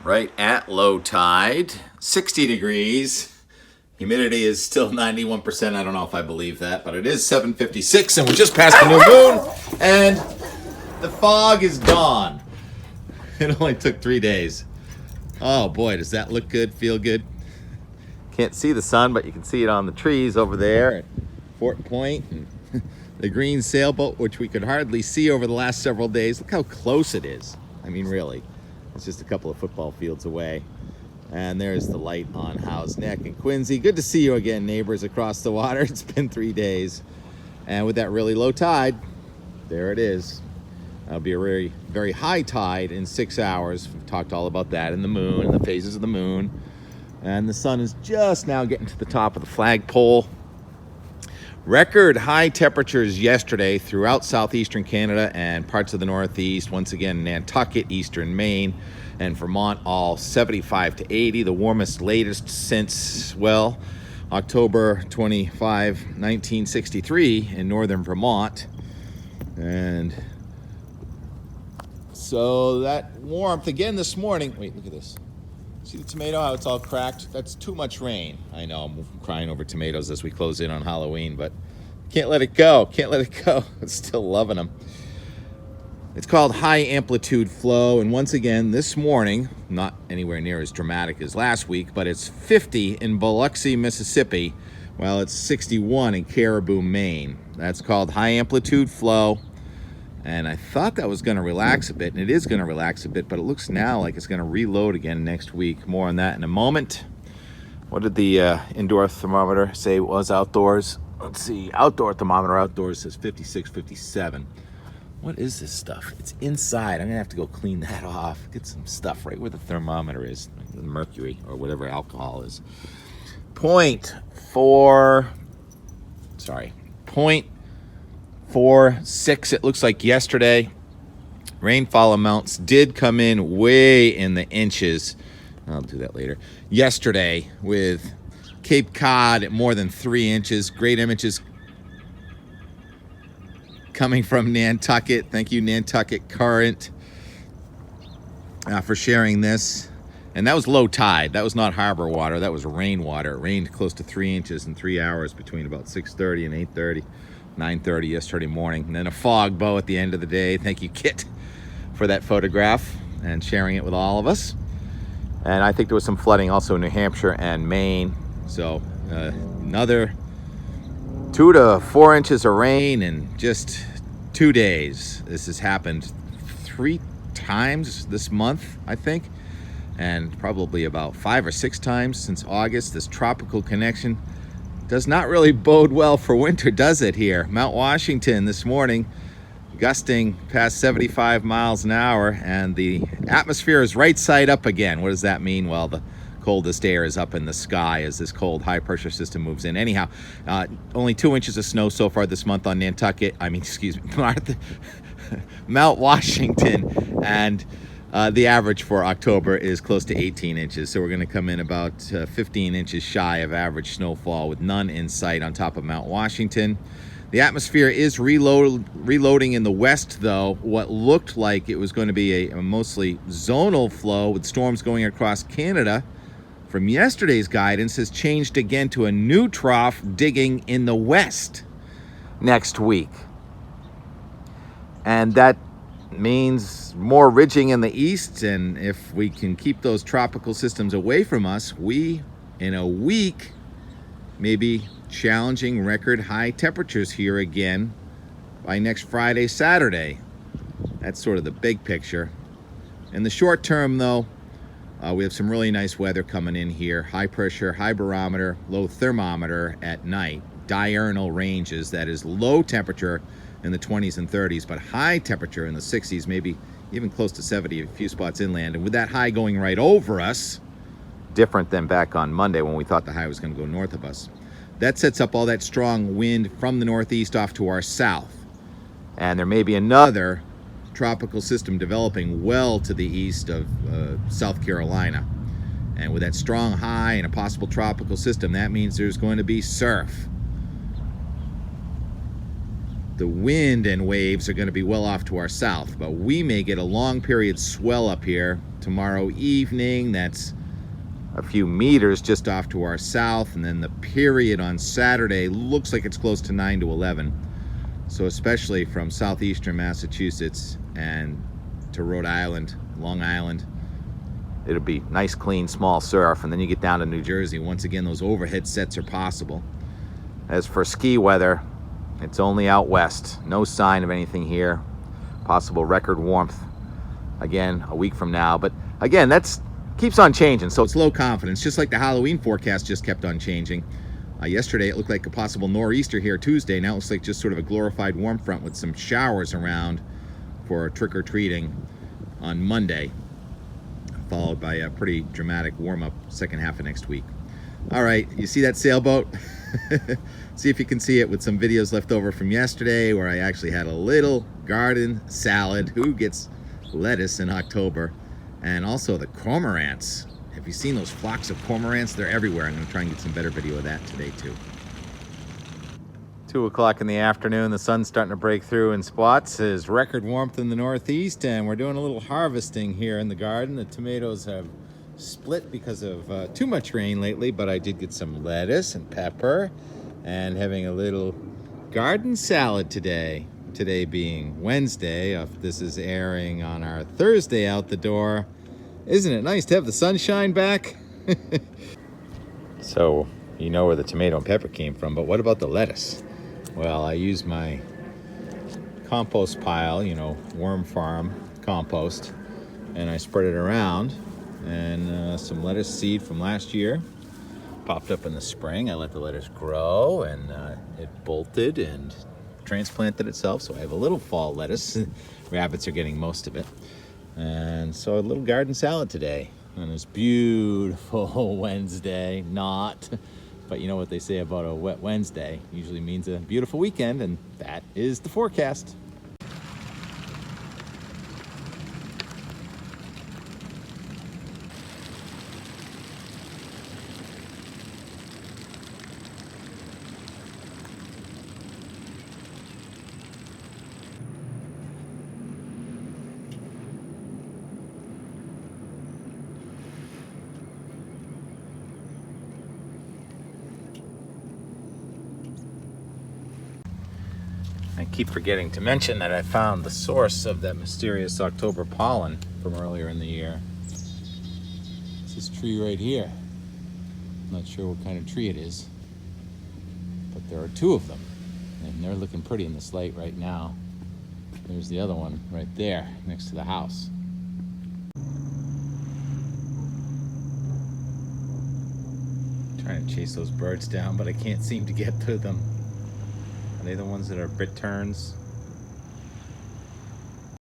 right at low tide, 60 degrees. Humidity is still 91%. I don't know if I believe that, but it is 7:56 and we just passed the new moon and the fog is gone. It only took 3 days. Oh boy, does that look good, feel good? Can't see the sun, but you can see it on the trees over there at Fort Point and the green sailboat, which we could hardly see over the last several days. Look how close it is. I mean, really. It's just a couple of football fields away. And there's the light on Howe's Neck and Quincy. Good to see you again, neighbors across the water. It's been 3 days. And with that really low tide, there it is. That'll be a very, very high tide in 6 hours. We've talked all about that, and the moon, and the phases of the moon. And the sun is just now getting to the top of the flagpole. Record high temperatures yesterday throughout southeastern Canada and parts of the northeast. Once again, Nantucket, eastern Maine, and Vermont, all 75 to 80. The warmest latest since, well, October 25, 1963 in northern Vermont. And so that warmth again this morning. Wait, look at this. See the tomato, how it's all cracked? That's too much rain. I know, I'm crying over tomatoes as we close in on Halloween, but can't let it go. Can't let it go. I'm still loving them. It's called high amplitude flow, and once again, this morning, not anywhere near as dramatic as last week, but it's 50 in Biloxi, Mississippi, while it's 61 in Caribou, Maine. That's called high amplitude flow. And I thought that was going to relax a bit, and it is going to relax a bit, but it looks now like it's going to reload again next week. More on that in a moment. What did the indoor thermometer say it was outdoors? Let's see. Outdoor thermometer outdoors says 56, 57. What is this stuff? It's inside. I'm going to have to go clean that off. Get some stuff right where the thermometer is. The mercury or whatever alcohol is. Point 4.46, it looks like yesterday. Rainfall amounts did come in way in the inches. I'll do that later. Yesterday with Cape Cod at more than 3 inches. Great images coming from Nantucket. Thank you, Nantucket Current, for sharing this. And that was low tide. That was not harbor water. That was rainwater. It rained close to 3 inches in 3 hours between about 6:30 and 8:30. 9:30 yesterday morning, and then a fog bow at the end of the day. Thank you, Kit, for that photograph and sharing it with all of us. And I think there was some flooding also in New Hampshire and Maine. So another 2 to 4 inches of rain in just 2 days. This has happened 3 times this month, I think, and probably about 5 or 6 times since August. This tropical connection does not really bode well for winter, does it here? Mount Washington this morning, gusting past 75 miles an hour, and the atmosphere is right side up again. What does that mean? Well, the coldest air is up in the sky as this cold high pressure system moves in. Anyhow, only 2 inches of snow so far this month on Mount Washington, and the average for October is close to 18 inches, so we're going to come in about 15 inches shy of average snowfall with none in sight on top of Mount Washington. The atmosphere is reloading in the west, though. What looked like it was going to be a mostly zonal flow with storms going across Canada from yesterday's guidance has changed again to a new trough digging in the west next week. And that means more ridging in the east, and if we can keep those tropical systems away from us, we, in a week, may be challenging record high temperatures here again by next Friday, Saturday. That's sort of the big picture. In the short term, though, we have some really nice weather coming in here. High pressure, high barometer, low thermometer at night. Diurnal ranges, that is low temperature in the 20s and 30s, but high temperature in the 60s, maybe even close to 70, a few spots inland. And with that high going right over us, different than back on Monday when we thought the high was going to go north of us, that sets up all that strong wind from the northeast off to our south. And there may be another tropical system developing well to the east of South Carolina. And with that strong high and a possible tropical system, that means there's going to be surf. the wind and waves are going to be well off to our south, but we may get a long period swell up here tomorrow evening. That's a few meters just off to our south, and then the period on Saturday looks like it's close to 9 to 11. So especially from southeastern Massachusetts and to Rhode Island, Long Island, it'll be nice, clean, small surf. And then you get down to New Jersey. Once again, those overhead sets are possible. As for ski weather, it's only out west. No sign of anything here. Possible record warmth again a week from now. But again, that's keeps on changing, so it's low confidence, just like the Halloween forecast just kept on changing. Yesterday it looked like a possible nor'easter here Tuesday. Now it looks like just sort of a glorified warm front with some showers around for trick-or-treating on Monday, followed by a pretty dramatic warm-up second half of next week. All right, you see that sailboat? See if you can see it with some videos left over from yesterday where I actually had a little garden salad. Who gets lettuce in October? And also the cormorants. Have you seen those flocks of cormorants? They're everywhere. I'm going to try and get some better video of that today too. 2 o'clock in the afternoon, the sun's starting to break through in spots. There's record warmth in the northeast, and we're doing a little harvesting here in the garden. The tomatoes have split because of too much rain lately, but I did get some lettuce and pepper and having a little garden salad today. Today being Wednesday, if this is airing on our Thursday out the door. Isn't it nice to have the sunshine back? So, you know where the tomato and pepper came from, but what about the lettuce? Well, I used my compost pile, you know, worm farm compost, and I spread it around, and some lettuce seed from last year popped up in the spring. I let the lettuce grow, and it bolted and transplanted itself, so I have a little fall lettuce. Rabbits are getting most of it. And so a little garden salad today on this beautiful Wednesday. Not, but you know what they say about a wet Wednesday usually means a beautiful weekend, and that is the forecast. I keep forgetting to mention that I found the source of that mysterious October pollen from earlier in the year. It's this tree right here. I'm not sure what kind of tree it is, but there are 2 of them, and they're looking pretty in this light right now. There's the other one right there next to the house. Trying to chase those birds down, but I can't seem to get to them. Are they the ones that are bitterns?